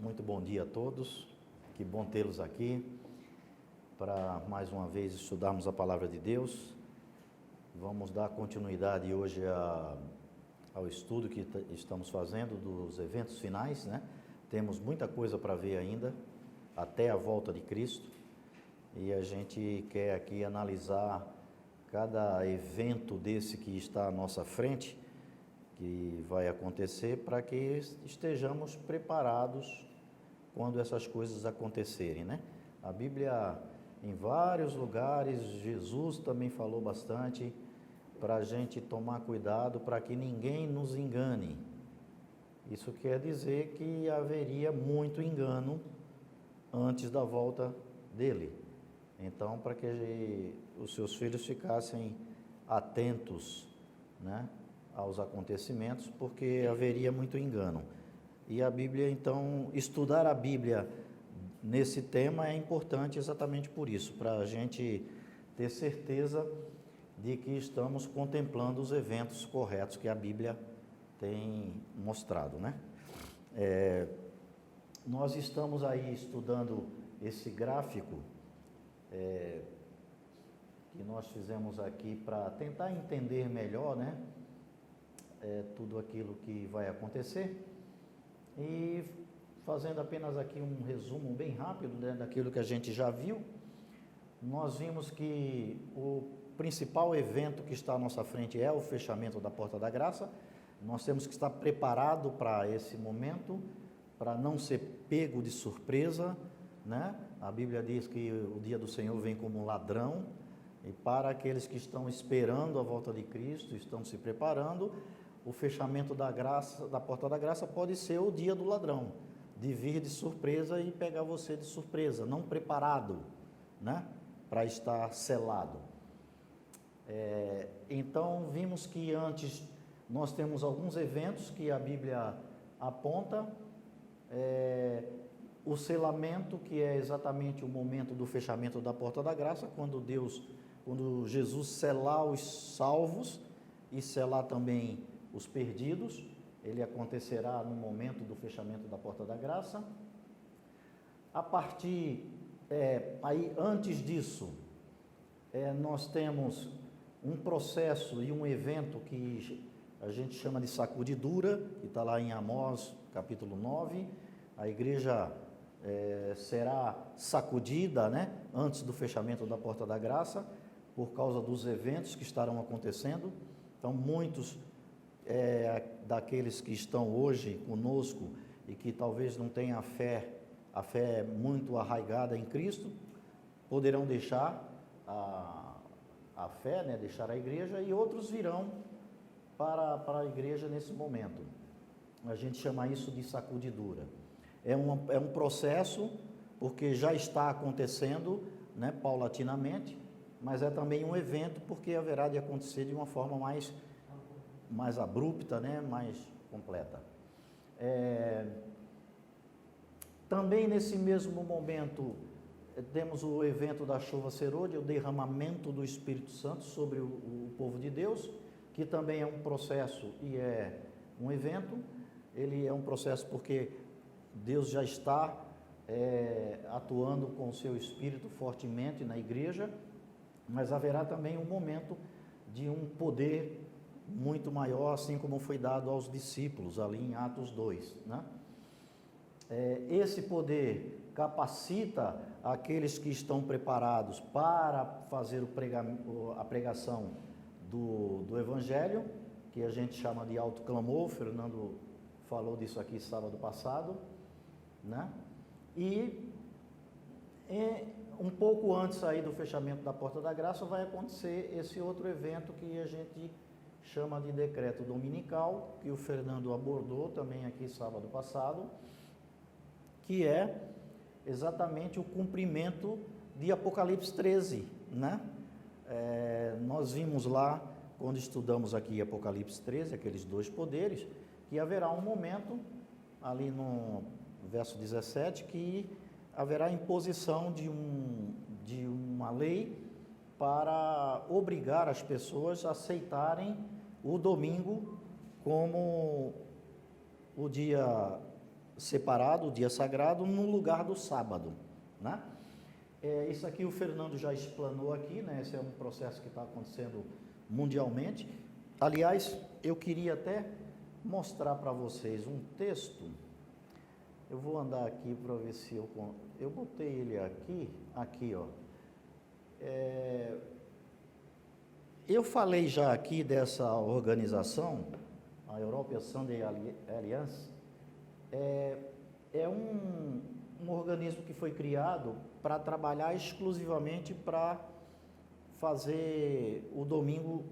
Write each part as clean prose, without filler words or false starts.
Muito bom dia a todos, que bom tê-los aqui para mais uma vez estudarmos a Palavra de Deus. Vamos dar continuidade hoje ao estudo que estamos fazendo dos eventos finais, né? Temos muita coisa para ver ainda, até a volta de Cristo, e a gente quer aqui analisar cada evento desse que está à nossa frente, que vai acontecer, para que estejamos preparados quando essas coisas acontecerem, né? A Bíblia, em vários lugares, Jesus também falou bastante para a gente tomar cuidado para que ninguém nos engane. Isso quer dizer que haveria muito engano antes da volta dele. Então, para que os seus filhos ficassem atentos, né, aos acontecimentos, porque haveria muito engano. E a Bíblia, então, estudar a Bíblia nesse tema é importante exatamente por isso, para a gente ter certeza de que estamos contemplando os eventos corretos que a Bíblia tem mostrado, né? Nós estamos aí estudando esse gráfico que nós fizemos aqui para tentar entender melhor, né? Tudo aquilo que vai acontecer, e fazendo apenas aqui um resumo bem rápido, né, daquilo que a gente já viu. Nós vimos que o principal evento que está à nossa frente é o fechamento da Porta da Graça. Nós temos que estar preparado para esse momento, para não ser pego de surpresa, né? A Bíblia diz que o dia do Senhor vem como um ladrão, e para aqueles que estão esperando a volta de Cristo, estão se preparando, o fechamento da graça, da Porta da Graça, pode ser o dia do ladrão, de vir de surpresa e pegar você de surpresa, não preparado, né, para estar selado. Então, vimos que antes nós temos alguns eventos que a Bíblia aponta. O selamento, que é exatamente o momento do fechamento da Porta da Graça, quando Jesus selar os salvos e selar também os perdidos, ele acontecerá no momento do fechamento da Porta da Graça. A partir, antes disso, nós temos um processo e um evento que a gente chama de sacudidura, que está lá em Amós, capítulo 9. A igreja será sacudida, né, antes do fechamento da Porta da Graça, por causa dos eventos que estarão acontecendo. Então, muitos daqueles que estão hoje conosco e que talvez não tenham a fé muito arraigada em Cristo, poderão deixar a fé, né, deixar a igreja, e outros virão para a igreja nesse momento. A gente chama isso de sacudidura. É um processo, porque já está acontecendo, né, paulatinamente, mas é também um evento, porque haverá de acontecer de uma forma mais abrupta, né, mais completa. Também nesse mesmo momento temos o evento da chuva serôdia, o derramamento do Espírito Santo sobre o povo de Deus, que também é um processo e é um evento. Ele é um processo porque Deus já está atuando com o seu Espírito fortemente na igreja, mas haverá também um momento de um poder muito maior, assim como foi dado aos discípulos ali em Atos 2, né? Esse poder capacita aqueles que estão preparados para fazer a pregação do Evangelho, que a gente chama de autoclamor. O Fernando falou disso aqui sábado passado, né? E um pouco antes aí do fechamento da Porta da Graça vai acontecer esse outro evento que a gente chama de decreto dominical, que o Fernando abordou também aqui sábado passado, que é exatamente o cumprimento de Apocalipse 13, né? Nós vimos lá, quando estudamos aqui Apocalipse 13, aqueles dois poderes, que haverá um momento, ali no verso 17, que haverá imposição de uma lei para obrigar as pessoas a aceitarem o domingo como o dia separado, o dia sagrado, no lugar do sábado, né? Isso aqui o Fernando já explanou aqui, né? Esse é um processo que está acontecendo mundialmente. Aliás, eu queria até mostrar para vocês um texto. Eu vou andar aqui para ver se eu botei ele aqui, ó. Eu falei já aqui dessa organização, a European Sunday Alliance. É um organismo que foi criado para trabalhar exclusivamente para fazer o domingo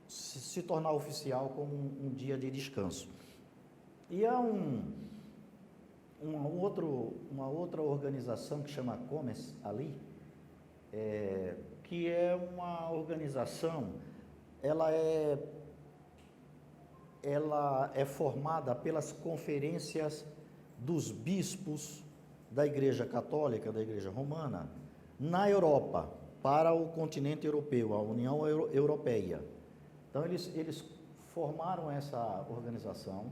se tornar oficial como um dia de descanso. E há uma outra organização que chama Comes ali, que é uma organização, ela é formada pelas conferências dos bispos da Igreja Católica, da Igreja Romana, na Europa, para o continente europeu, a União Europeia. Então, eles formaram essa organização,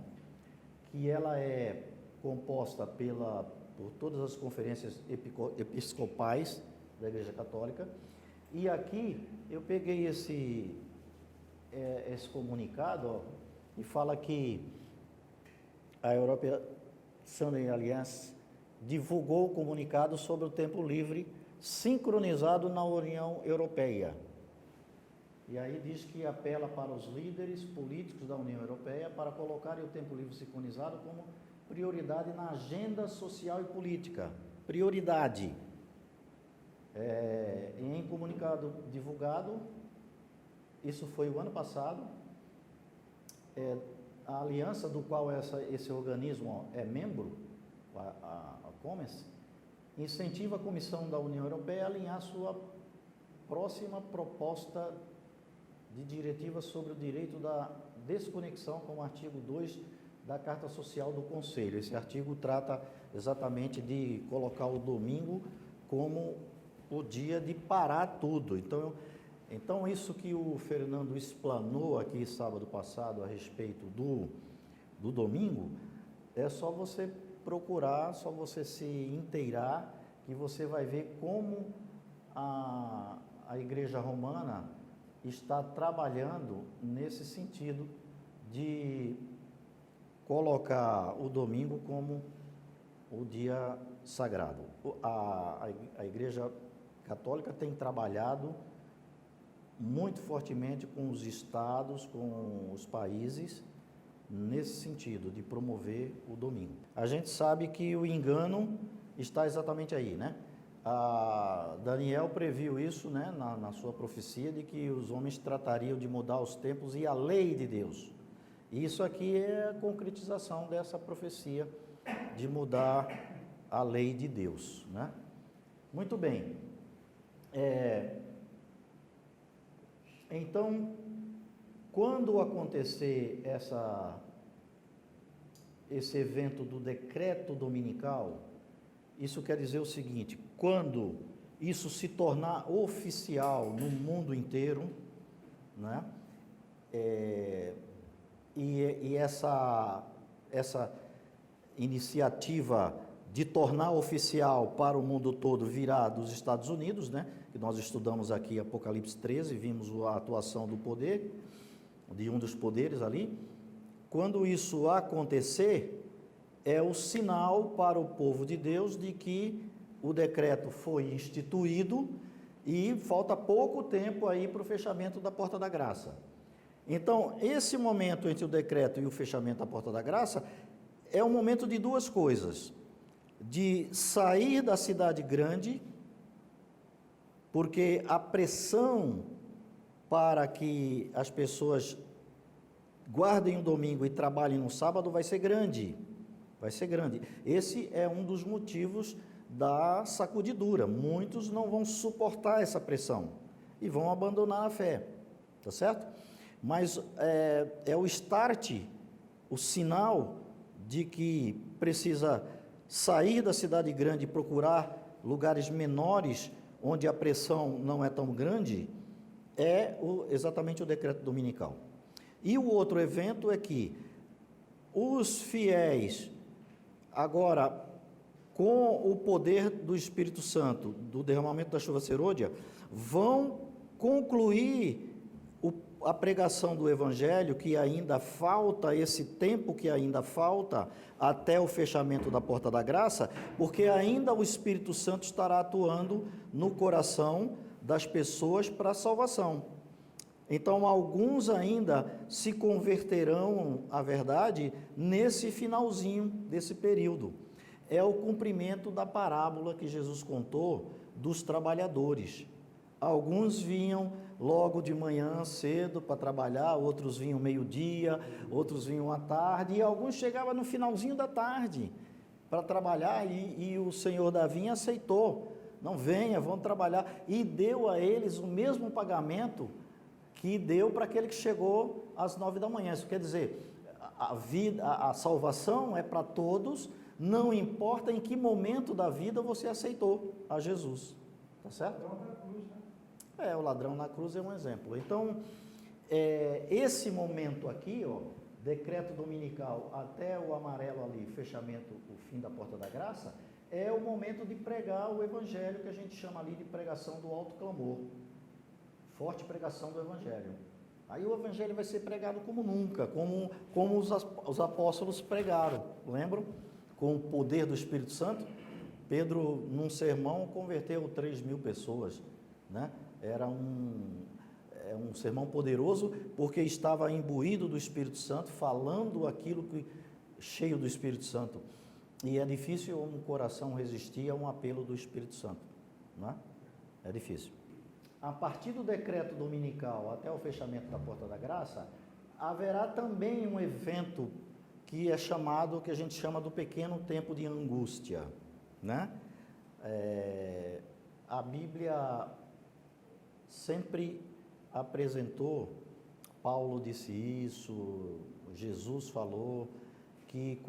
que ela é composta por todas as conferências episcopais da Igreja Católica. E aqui eu peguei esse comunicado, ó, e fala que a European Sunday Alliance divulgou o comunicado sobre o tempo livre sincronizado na União Europeia. E aí diz que apela para os líderes políticos da União Europeia para colocarem o tempo livre sincronizado como prioridade na agenda social e política. Prioridade. Em comunicado divulgado, isso foi o ano passado, a aliança do qual esse organismo é membro, a Comes, incentiva a Comissão da União Europeia a alinhar sua próxima proposta de diretiva sobre o direito da desconexão com o artigo 2 da Carta Social do Conselho. Esse artigo trata exatamente de colocar o domingo como o dia de parar tudo. Então isso que o Fernando explanou aqui sábado passado a respeito do domingo, é só você procurar, só você se inteirar, que você vai ver como a Igreja Romana está trabalhando nesse sentido de colocar o domingo como o dia sagrado. A Igreja Católica tem trabalhado muito fortemente com os estados, com os países, nesse sentido, de promover o domingo. A gente sabe que o engano está exatamente aí, né? Daniel previu isso, né, na sua profecia, de que os homens tratariam de mudar os tempos e a lei de Deus. E isso aqui é a concretização dessa profecia de mudar a lei de Deus, né? Muito bem. Então, quando acontecer esse evento do decreto dominical, isso quer dizer o seguinte: quando isso se tornar oficial no mundo inteiro, né? E essa iniciativa de tornar oficial para o mundo todo virá dos Estados Unidos, né? Que nós estudamos aqui Apocalipse 13, vimos a atuação do poder, de um dos poderes ali. Quando isso acontecer, é o sinal para o povo de Deus de que o decreto foi instituído e falta pouco tempo aí para o fechamento da Porta da Graça. Então, esse momento entre o decreto e o fechamento da Porta da Graça é um momento de duas coisas: de sair da cidade grande, porque a pressão para que as pessoas guardem o domingo e trabalhem no sábado vai ser grande. Vai ser grande. Esse é um dos motivos da sacudidura. Muitos não vão suportar essa pressão e vão abandonar a fé, tá certo? Mas é o start, o sinal de que precisa sair da cidade grande e procurar lugares menores onde a pressão não é tão grande, exatamente o decreto dominical. E o outro evento é que os fiéis, Agora, com o poder do Espírito Santo, do derramamento da chuva serôdia, vão concluir a pregação do Evangelho, que ainda falta, esse tempo que ainda falta, até o fechamento da porta da graça, porque ainda o Espírito Santo estará atuando no coração das pessoas para a salvação. Então, alguns ainda se converterão à verdade nesse finalzinho desse período. É o cumprimento da parábola que Jesus contou dos trabalhadores. Alguns vinham logo de manhã cedo para trabalhar, outros vinham meio-dia, outros vinham à tarde, e alguns chegavam no finalzinho da tarde para trabalhar, e o senhor da vinha aceitou. Não, venha, vão trabalhar, e deu a eles o mesmo pagamento que deu para aquele que chegou às 9 da manhã. Isso quer dizer, a salvação é para todos, não importa em que momento da vida você aceitou a Jesus. Tá certo? O ladrão na cruz é um exemplo. Então, esse momento aqui, ó, decreto dominical até o amarelo ali, fechamento, o fim da porta da graça, é o momento de pregar o Evangelho, que a gente chama ali de pregação do alto clamor. Forte pregação do Evangelho. Aí o Evangelho vai ser pregado como nunca, como os apóstolos pregaram, lembram? Com o poder do Espírito Santo. Pedro, num sermão, converteu 3.000 pessoas, né? Era um sermão poderoso, porque estava imbuído do Espírito Santo, falando aquilo que, cheio do Espírito Santo. E é difícil um coração resistir a um apelo do Espírito Santo, né? É difícil. A partir do decreto dominical até o fechamento da porta da graça, haverá também um evento que é chamado, que a gente chama do pequeno tempo de angústia, né? A Bíblia sempre apresentou, Paulo disse isso, Jesus falou, que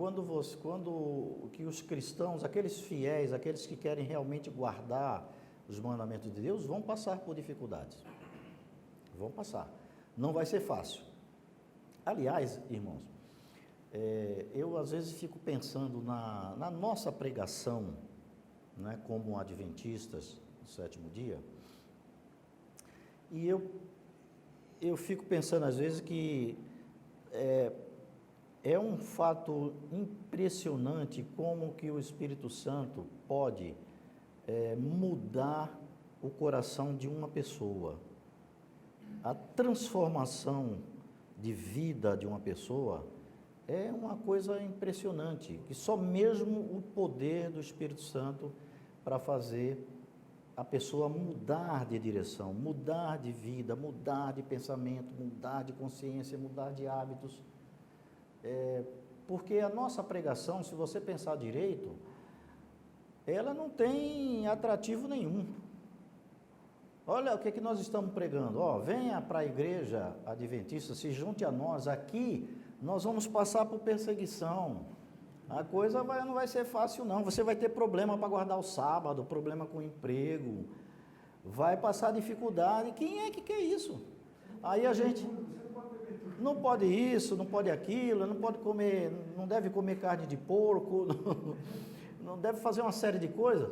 que os cristãos, aqueles fiéis, aqueles que querem realmente guardar os mandamentos de Deus, vão passar por dificuldades. Vão passar. Não vai ser fácil. Aliás, irmãos, eu às vezes fico pensando na nossa pregação, né, como adventistas do sétimo dia, e eu fico pensando às vezes que é um fato impressionante como que o Espírito Santo pode mudar o coração de uma pessoa. A transformação de vida de uma pessoa é uma coisa impressionante, que só mesmo o poder do Espírito Santo para fazer a pessoa mudar de direção, mudar de vida, mudar de pensamento, mudar de consciência, mudar de hábitos. Porque a nossa pregação, se você pensar direito, ela não tem atrativo nenhum. Olha o que nós estamos pregando. Venha para a igreja adventista, se junte a nós. Aqui nós vamos passar por perseguição. A coisa não vai ser fácil não. Você vai ter problema para guardar o sábado, problema com o emprego, vai passar dificuldade. Quem é que quer isso? Aí a gente não pode isso, não pode aquilo, não pode comer, não deve comer carne de porco, não deve fazer uma série de coisas.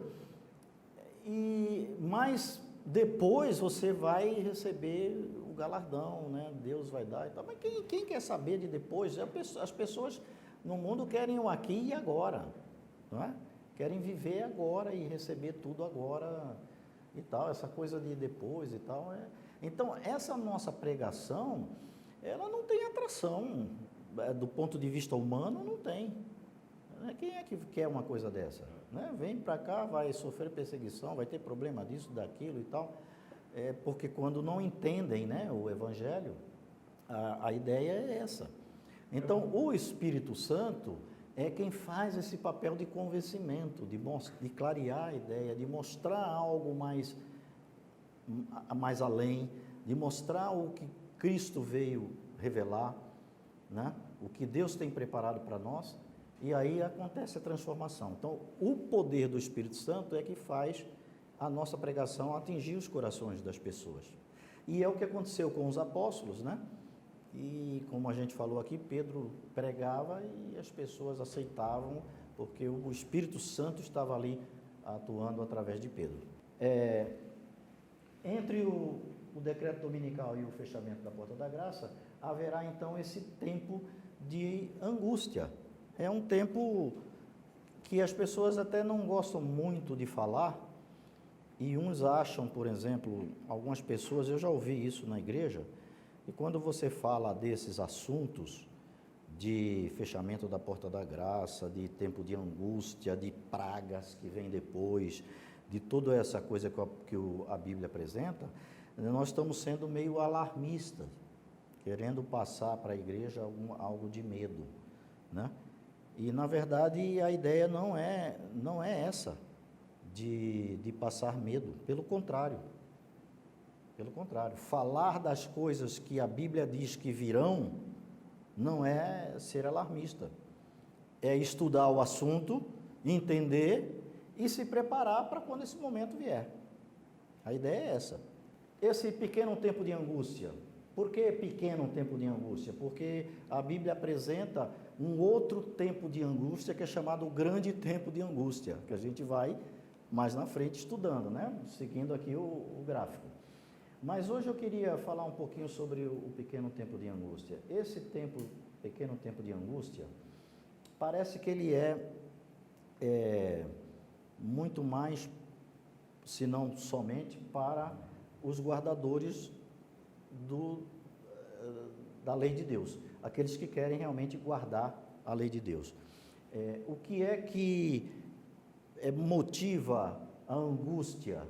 Mas depois você vai receber o galardão, né? Deus vai dar e tal. Mas quem quer saber de depois? As pessoas no mundo querem o aqui e agora, não é? Querem viver agora e receber tudo agora e tal, essa coisa de depois e tal. Então, essa nossa pregação, ela não tem atração, do ponto de vista humano, não tem. Quem é que quer uma coisa dessa? Né? Vem para cá, vai sofrer perseguição, vai ter problema disso, daquilo e tal, porque quando não entendem, né, o Evangelho, a ideia é essa. Então, o Espírito Santo é quem faz esse papel de convencimento, de clarear a ideia, de mostrar algo mais além, de mostrar o que Cristo veio revelar, né? O que Deus tem preparado para nós, e aí acontece a transformação. Então, o poder do Espírito Santo é que faz a nossa pregação atingir os corações das pessoas. E é o que aconteceu com os apóstolos, né? E como a gente falou aqui, Pedro pregava e as pessoas aceitavam porque o Espírito Santo estava ali atuando através de Pedro. Entre o decreto dominical e o fechamento da Porta da Graça, haverá então esse tempo de angústia. É um tempo que as pessoas até não gostam muito de falar, e uns acham, por exemplo, algumas pessoas, eu já ouvi isso na igreja, e quando você fala desses assuntos, de fechamento da Porta da Graça, de tempo de angústia, de pragas que vem depois, de toda essa coisa que a Bíblia apresenta, nós estamos sendo meio alarmistas, querendo passar para a igreja algo de medo, né? E, na verdade, a ideia não é essa, de passar medo. Pelo contrário, falar das coisas que a Bíblia diz que virão, não é ser alarmista. É estudar o assunto, entender e se preparar para quando esse momento vier. A ideia é essa. Esse pequeno tempo de angústia. Por que pequeno tempo de angústia? Porque a Bíblia apresenta um outro tempo de angústia que é chamado o grande tempo de angústia, que a gente vai mais na frente estudando, né? Seguindo aqui o gráfico. Mas hoje eu queria falar um pouquinho sobre o pequeno tempo de angústia. Esse pequeno tempo de angústia, parece que ele é muito mais, se não somente, para os guardadores da lei de Deus, aqueles que querem realmente guardar a lei de Deus. O que é que motiva a angústia?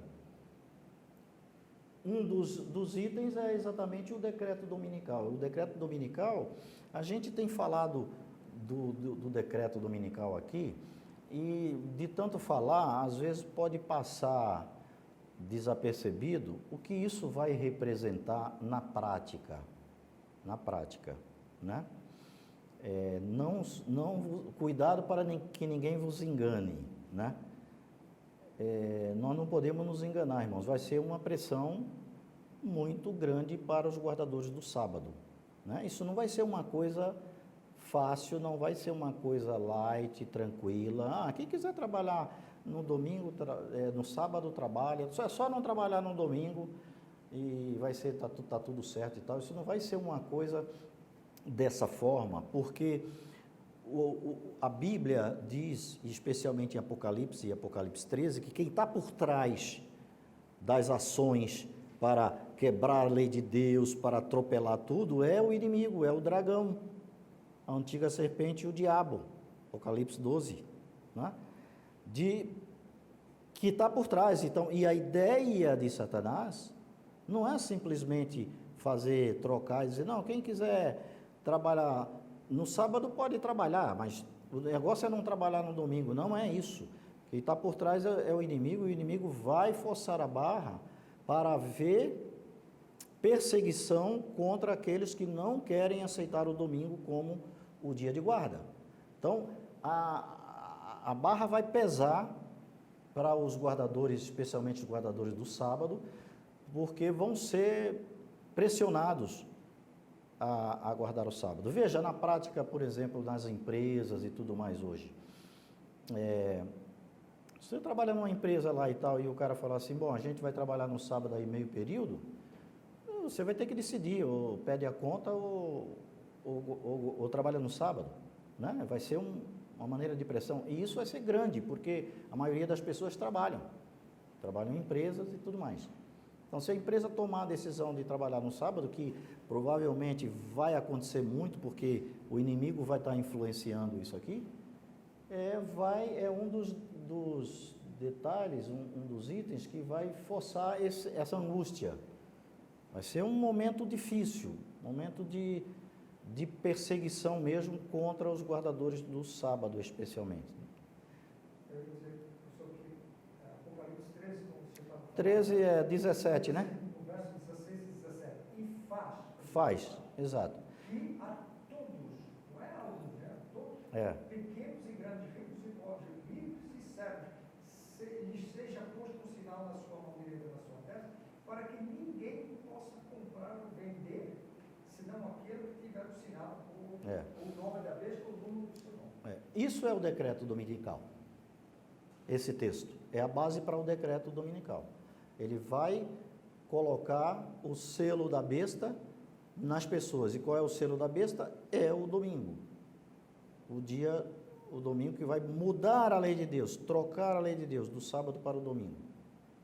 Um dos itens é exatamente o decreto dominical. O decreto dominical, a gente tem falado do decreto dominical aqui, e de tanto falar, às vezes pode passar desapercebido o que isso vai representar na prática, né? Cuidado para que ninguém vos engane, né? Nós não podemos nos enganar, irmãos. Vai ser uma pressão muito grande para os guardadores do sábado, né? Isso não vai ser uma coisa fácil, não vai ser uma coisa light, tranquila. Quem quiser trabalhar no domingo, no sábado trabalha, só não trabalhar no domingo e vai ser, tá tudo certo e tal. Isso não vai ser uma coisa dessa forma, porque a Bíblia diz, especialmente em Apocalipse e Apocalipse 13, que quem está por trás das ações para quebrar a lei de Deus, para atropelar tudo, é o inimigo, é o dragão, a antiga serpente e o diabo, Apocalipse 12, né? Que está por trás. Então, e a ideia de Satanás não é simplesmente trocar e dizer, não, quem quiser trabalhar no sábado pode trabalhar, mas o negócio é não trabalhar no domingo. Não é isso. Quem está por trás é o inimigo, e o inimigo vai forçar a barra para haver perseguição contra aqueles que não querem aceitar o domingo como o dia de guarda. Então, a barra vai pesar para os guardadores, especialmente os guardadores do sábado, porque vão ser pressionados a guardar o sábado. Veja, na prática, por exemplo, nas empresas e tudo mais hoje. Você trabalha numa empresa lá e tal, e o cara fala assim, bom, a gente vai trabalhar no sábado aí meio período, você vai ter que decidir, ou pede a conta ou trabalha no sábado, né? Vai ser uma maneira de pressão, e isso vai ser grande, porque a maioria das pessoas trabalham em empresas e tudo mais. Então, se a empresa tomar a decisão de trabalhar no sábado, que provavelmente vai acontecer muito, porque o inimigo vai estar influenciando isso aqui, é um dos detalhes, um dos itens que vai forçar essa angústia. Vai ser um momento difícil, momento de perseguição mesmo contra os guardadores do sábado, especialmente. Eu ia dizer, professor, que Apocalipse 13, como você estava falando, 13 é 17, né? O verso 16 e 17. E Faz, exato. E a todos, não é a alguns, né? A todos, pequenos e grandes, ricos e pobres, livres e servos, lhes seja posto um sinal na sua mão direita, na sua testa, para que ninguém possa comprar ou vender, senão aquele que tiver o sinal, ou o nome da besta, ou o número do seu nome. isso é o decreto dominical. Esse texto é a base para o decreto dominical. Ele vai colocar o selo da besta nas pessoas. E qual é o selo da besta? É o domingo. O domingo que vai mudar a lei de Deus, trocar a lei de Deus do sábado para o domingo,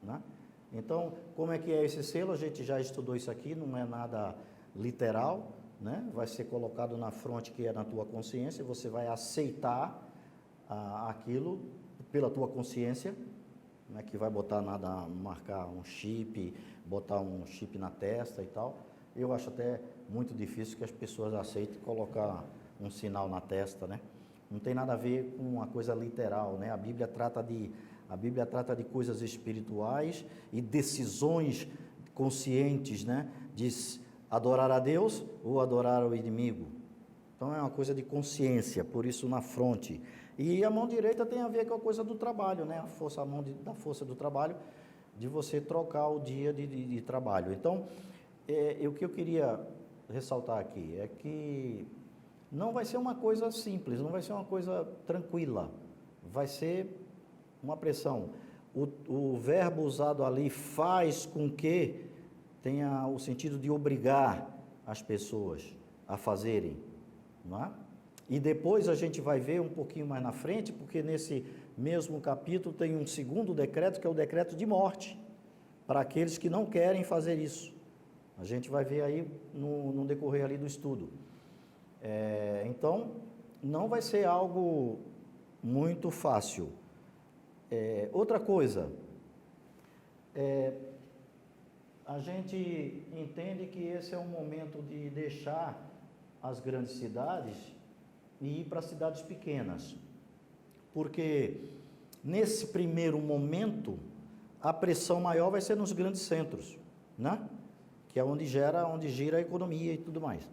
né? Então, como é que é esse selo? A gente já estudou isso aqui, não é nada literal, né? Vai ser colocado na fronte que é na tua consciência, você vai aceitar aquilo pela tua consciência, não é que vai botar nada, marcar um chip, botar um chip na testa e tal. Eu acho até muito difícil que as pessoas aceitem colocar um sinal na testa, né? Não tem nada a ver com uma coisa literal, né? A Bíblia trata de coisas espirituais e decisões conscientes, né? De adorar a Deus ou adorar o inimigo. Então é uma coisa de consciência, por isso na fronte. E a mão direita tem a ver com a coisa do trabalho, né? A mão da força do trabalho, de você trocar o dia de trabalho. Então, o que eu queria ressaltar aqui é que não vai ser uma coisa simples, não vai ser uma coisa tranquila, vai ser uma pressão. O verbo usado ali faz com que tenha o sentido de obrigar as pessoas a fazerem, não é? E depois a gente vai ver um pouquinho mais na frente, porque nesse mesmo capítulo tem um segundo decreto, que é o decreto de morte, para aqueles que não querem fazer isso. A gente vai ver aí no decorrer ali do estudo. Então, não vai ser algo muito fácil. Outra coisa, a gente entende que esse é um momento de deixar as grandes cidades e ir para cidades pequenas, porque nesse primeiro momento a pressão maior vai ser nos grandes centros, né? Que é onde gira a economia e tudo mais.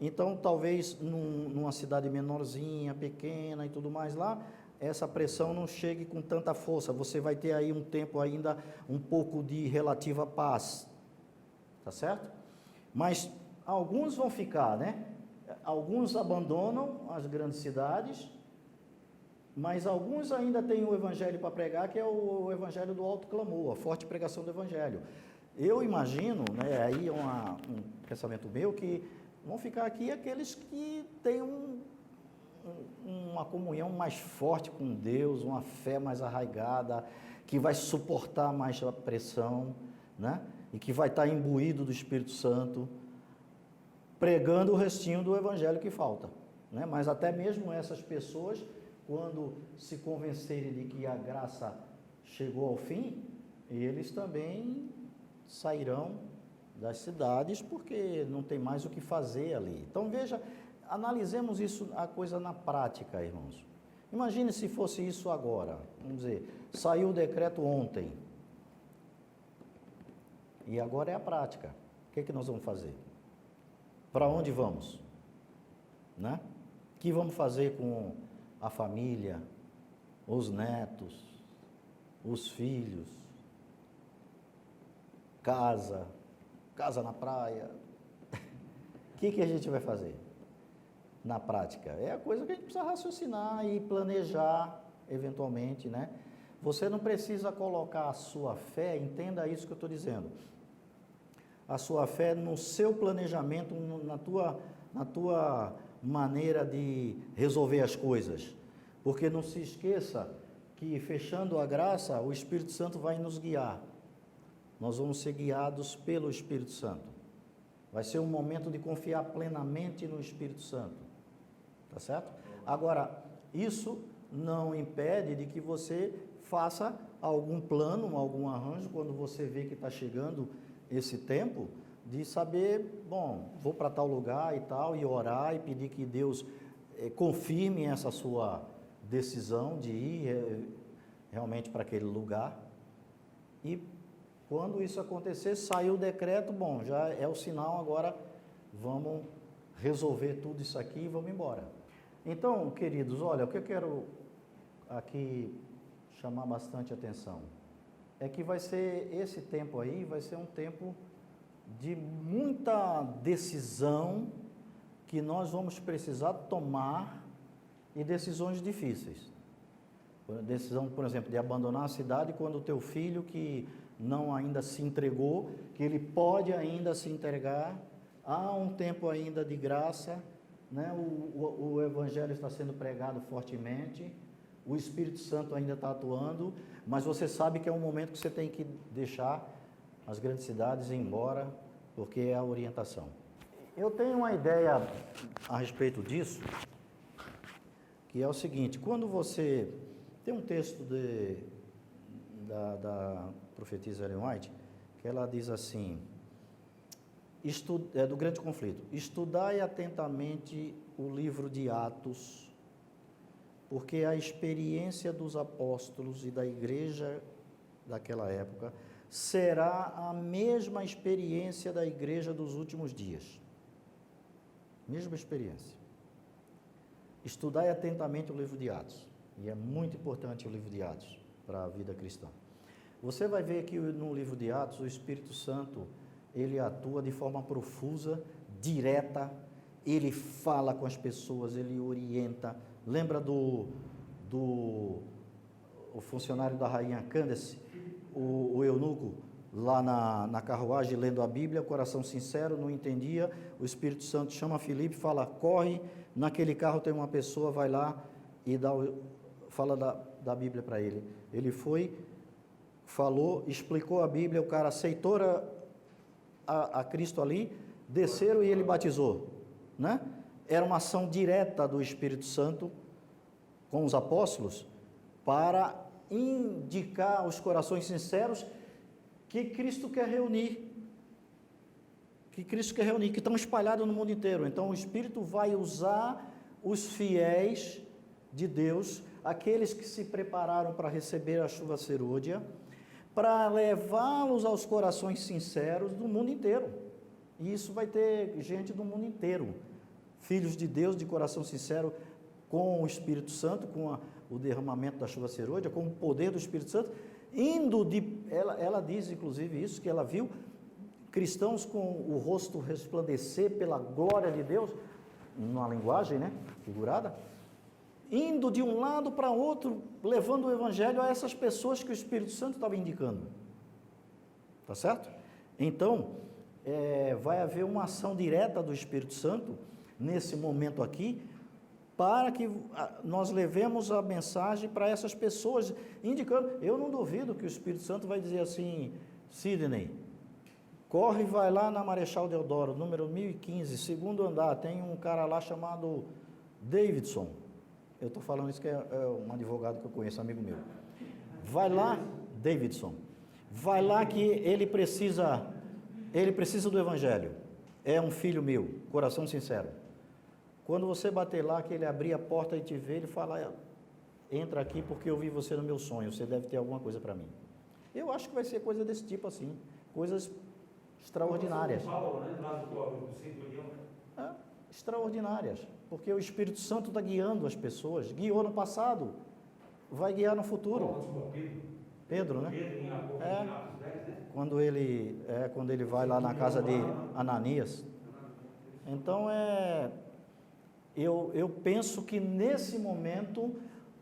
Então, talvez numa cidade menorzinha, pequena e tudo mais lá, essa pressão não chegue com tanta força. Você vai ter aí um tempo ainda um pouco de relativa paz, tá certo? Mas alguns vão ficar, né? Alguns abandonam as grandes cidades, mas alguns ainda têm o evangelho para pregar, que é o evangelho do alto clamor, a forte pregação do evangelho. Eu imagino, né, aí um pensamento meu, que vão ficar aqui aqueles que têm uma comunhão mais forte com Deus, uma fé mais arraigada, que vai suportar mais a pressão, né? E que vai estar imbuído do Espírito Santo, pregando o restinho do evangelho que falta, né? Mas até mesmo essas pessoas, quando se convencerem de que a graça chegou ao fim, eles também sairão das cidades, porque não tem mais o que fazer ali. Então veja, analisemos isso, a coisa na prática, irmãos. Imagine se fosse isso agora, vamos dizer, saiu o decreto ontem, e agora é a prática. O que é que nós vamos fazer? Para onde vamos? Né? O que vamos fazer com a família, os netos, os filhos, casa na praia? O que a gente vai fazer na prática? É a coisa que a gente precisa raciocinar e planejar eventualmente, né? Você não precisa colocar a sua fé, entenda isso que eu estou dizendo, a sua fé no seu planejamento, na tua maneira de resolver as coisas, porque não se esqueça que fechando a graça, o Espírito Santo vai nos guiar. Nós vamos ser guiados pelo Espírito Santo. Vai ser um momento de confiar plenamente no Espírito Santo. Tá certo? Agora, isso não impede de que você faça algum plano, algum arranjo, quando você vê que está chegando esse tempo, de saber, bom, vou para tal lugar e tal, e orar e pedir que Deus confirme essa sua decisão de ir realmente para aquele lugar. E quando isso acontecer, saiu o decreto, bom, já é o sinal, agora vamos resolver tudo isso aqui e vamos embora. Então, queridos, olha, o que eu quero aqui chamar bastante atenção é que vai ser, esse tempo aí, vai ser um tempo de muita decisão que nós vamos precisar tomar e decisões difíceis. Decisão, por exemplo, de abandonar a cidade quando o teu filho que não ainda se entregou, que ele pode ainda se entregar, há um tempo ainda de graça, né? O Evangelho está sendo pregado fortemente, o Espírito Santo ainda está atuando, mas você sabe que é um momento que você tem que deixar as grandes cidades e ir embora, porque é a orientação. Eu tenho uma ideia a respeito disso, que é o seguinte: quando você tem um texto da profetisa Ellen White, que ela diz assim, do grande conflito: estudai atentamente o livro de Atos, porque a experiência dos apóstolos e da igreja daquela época será a mesma experiência da igreja dos últimos dias. Mesma experiência. Estudai atentamente o livro de Atos. E é muito importante o livro de Atos para a vida cristã. Você vai ver que no livro de Atos o Espírito Santo, ele atua de forma profusa, direta, ele fala com as pessoas, ele orienta. Lembra o funcionário da rainha Cândice, o eunuco, lá na carruagem lendo a Bíblia, coração sincero, não entendia, o Espírito Santo chama Filipe, fala, corre, naquele carro tem uma pessoa, vai lá e fala da Bíblia para ele. Ele foi, falou, explicou a Bíblia, o cara aceitou a Cristo ali, desceram e ele batizou, né? Era uma ação direta do Espírito Santo com os apóstolos para indicar aos corações sinceros que Cristo quer reunir, que estão espalhados no mundo inteiro. Então o Espírito vai usar os fiéis de Deus, aqueles que se prepararam para receber a chuva serôdia, para levá-los aos corações sinceros do mundo inteiro. E isso vai ter gente do mundo inteiro, filhos de Deus de coração sincero, com o Espírito Santo, com o derramamento da chuva serôdia, com o poder do Espírito Santo, ela diz inclusive isso, que ela viu cristãos com o rosto resplandecer pela glória de Deus, numa linguagem, né, figurada, indo de um lado para outro, levando o Evangelho a essas pessoas que o Espírito Santo estava indicando. Tá certo? Então, vai haver uma ação direta do Espírito Santo, nesse momento aqui, para que nós levemos a mensagem para essas pessoas, indicando. Eu não duvido que o Espírito Santo vai dizer assim, Sidney, corre e vai lá na Marechal Deodoro, número 1015, segundo andar, tem um cara lá chamado Davidson. Eu estou falando isso que é um advogado que eu conheço, amigo meu. Vai lá, Davidson, vai lá que ele precisa do Evangelho. É um filho meu, coração sincero. Quando você bater lá, que ele abrir a porta e te ver, ele fala, entra aqui porque eu vi você no meu sonho, você deve ter alguma coisa para mim. Eu acho que vai ser coisa desse tipo assim, coisas extraordinárias. Extraordinárias, porque o Espírito Santo está guiando as pessoas, guiou no passado, vai guiar no futuro. Pedro, né? Quando ele vai lá na casa de Ananias. Então eu penso que nesse momento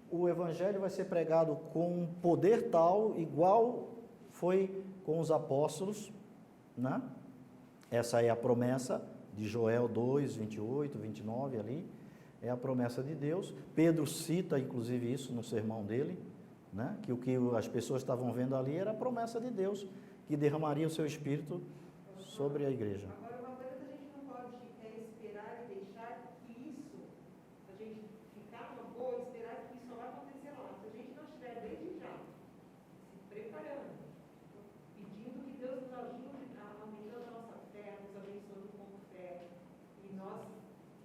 o Evangelho vai ser pregado com um poder tal, igual foi com os apóstolos, né? Essa é a promessa de Joel 2, 28, 29 ali, é a promessa de Deus. Pedro cita inclusive isso no sermão dele, né? Que o que as pessoas estavam vendo ali era a promessa de Deus, que derramaria o seu Espírito sobre a igreja. Agora, uma coisa que a gente não pode esperar e deixar que isso, a gente ficar numa boa, esperar que isso só vai acontecer lá. Se a gente não estiver desde já se preparando, pedindo que Deus nos ajude aumentando a nossa fé, nos abençoando com fé, e nós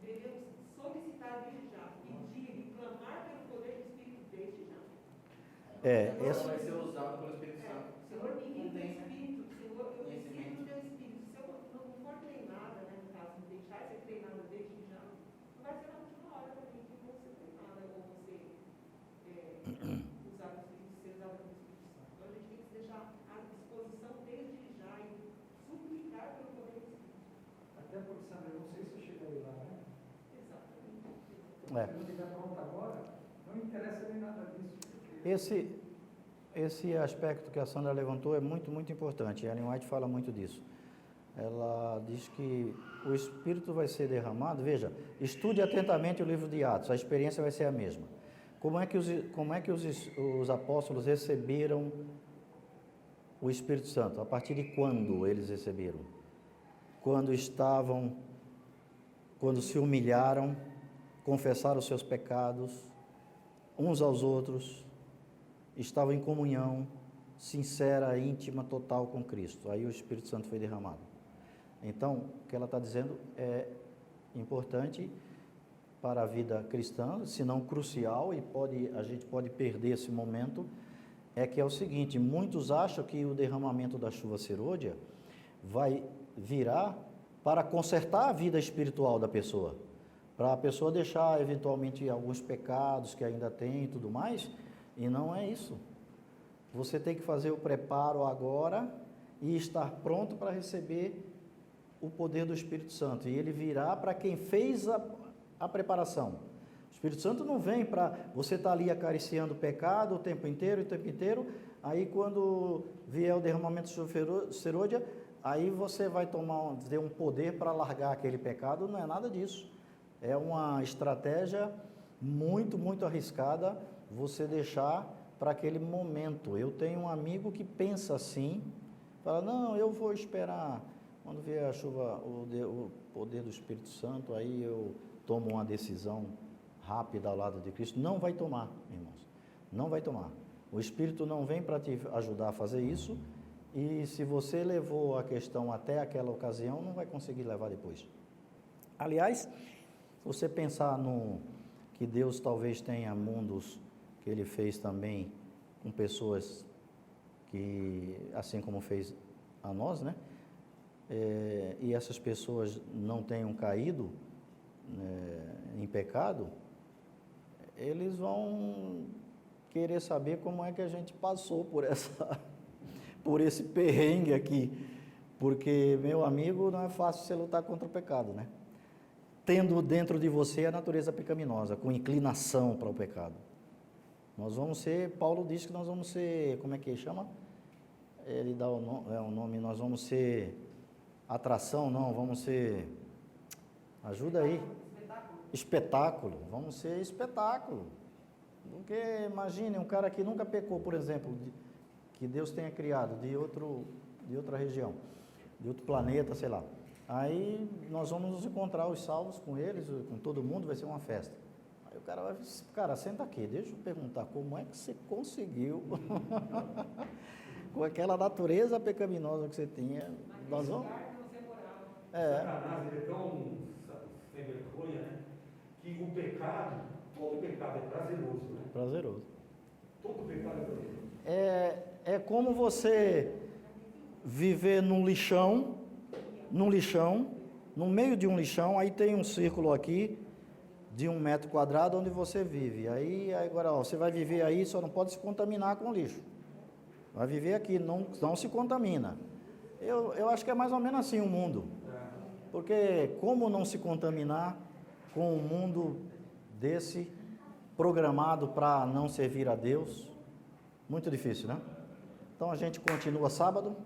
devemos solicitar desde já, pedir e clamar pelo poder do Espírito desde já. Essa vai ser usado pelo Espírito Santo. Senhor, me dê Espírito, Senhor, eu preciso do teu Espírito. Se eu não for treinada, né, no caso, me deixar ser treinada desde já, não vai ser na última hora para mim que vou ser treinada ou você usar o Espírito, ser usada pelo Espírito Santo. Então a gente tem que se deixar à disposição desde já e suplicar pelo poder do Espírito. Até porque, sabe, eu não sei se eu chegarei lá, né? Exatamente. É. Se não estiver pronto agora, não interessa nem nada disso. Esse aspecto que a Sandra levantou é muito, muito importante. A Ellen White fala muito disso. Ela diz que o Espírito vai ser derramado. Veja, estude atentamente o livro de Atos, a experiência vai ser a mesma. Como é que os apóstolos receberam o Espírito Santo? A partir de quando eles receberam? Quando se humilharam, confessaram os seus pecados, uns aos outros, estavam em comunhão sincera, íntima, total com Cristo. Aí o Espírito Santo foi derramado. Então, o que ela está dizendo é importante para a vida cristã, se não crucial, e a gente pode perder esse momento, é que é o seguinte: muitos acham que o derramamento da chuva serôdia vai virar para consertar a vida espiritual da pessoa, para a pessoa deixar eventualmente alguns pecados que ainda tem e tudo mais, e não é isso. Você tem que fazer o preparo agora e estar pronto para receber o poder do Espírito Santo, e ele virá para quem fez a preparação. O Espírito Santo não vem para você estar ali acariciando o pecado o tempo inteiro, aí quando vier o derramamento de serôdia, aí você vai ter um poder para largar aquele pecado. Não é nada disso. É uma estratégia muito, muito arriscada você deixar para aquele momento. Eu tenho um amigo que pensa assim, fala, não, eu vou esperar quando vier a chuva, o poder do Espírito Santo, aí eu tomo uma decisão rápida ao lado de Cristo. Não vai tomar, irmãos, não vai tomar. O Espírito não vem para te ajudar a fazer isso, e se você levou a questão até aquela ocasião, não vai conseguir levar depois. Aliás, se você pensar que Deus talvez tenha mundos que Ele fez também com pessoas que, assim como fez a nós, né? E essas pessoas não tenham caído em pecado, eles vão querer saber como é que a gente passou por esse perrengue aqui, porque, meu amigo, não é fácil você lutar contra o pecado, né? Tendo dentro de você a natureza pecaminosa, com inclinação para o pecado. Nós vamos ser, Paulo diz que nós vamos ser, como é que ele chama? Ele dá o nome, nós vamos ser atração, não, vamos ser, ajuda aí, espetáculo, vamos ser espetáculo. Porque imagine um cara que nunca pecou, por exemplo, que Deus tenha criado de outra região, de outro planeta, sei lá. Aí nós vamos nos encontrar os salvos com eles, com todo mundo, vai ser uma festa. Aí o cara vai, cara, senta aqui, deixa eu perguntar, como é que você conseguiu, com aquela natureza pecaminosa que você tinha, nós vamos... Satanás, ele é tão sem vergonha, né? Que o pecado, todo pecado é prazeroso, né? Prazeroso. Todo pecado é prazeroso. É como você viver num lixão, no meio de um lixão, aí tem um círculo aqui de 1 metro quadrado onde você vive. Aí agora, ó, você vai viver aí, só não pode se contaminar com lixo. Vai viver aqui, não se contamina. Eu acho que é mais ou menos assim o mundo. Porque como não se contaminar com um mundo desse, programado para não servir a Deus? Muito difícil, né? Então a gente continua sábado.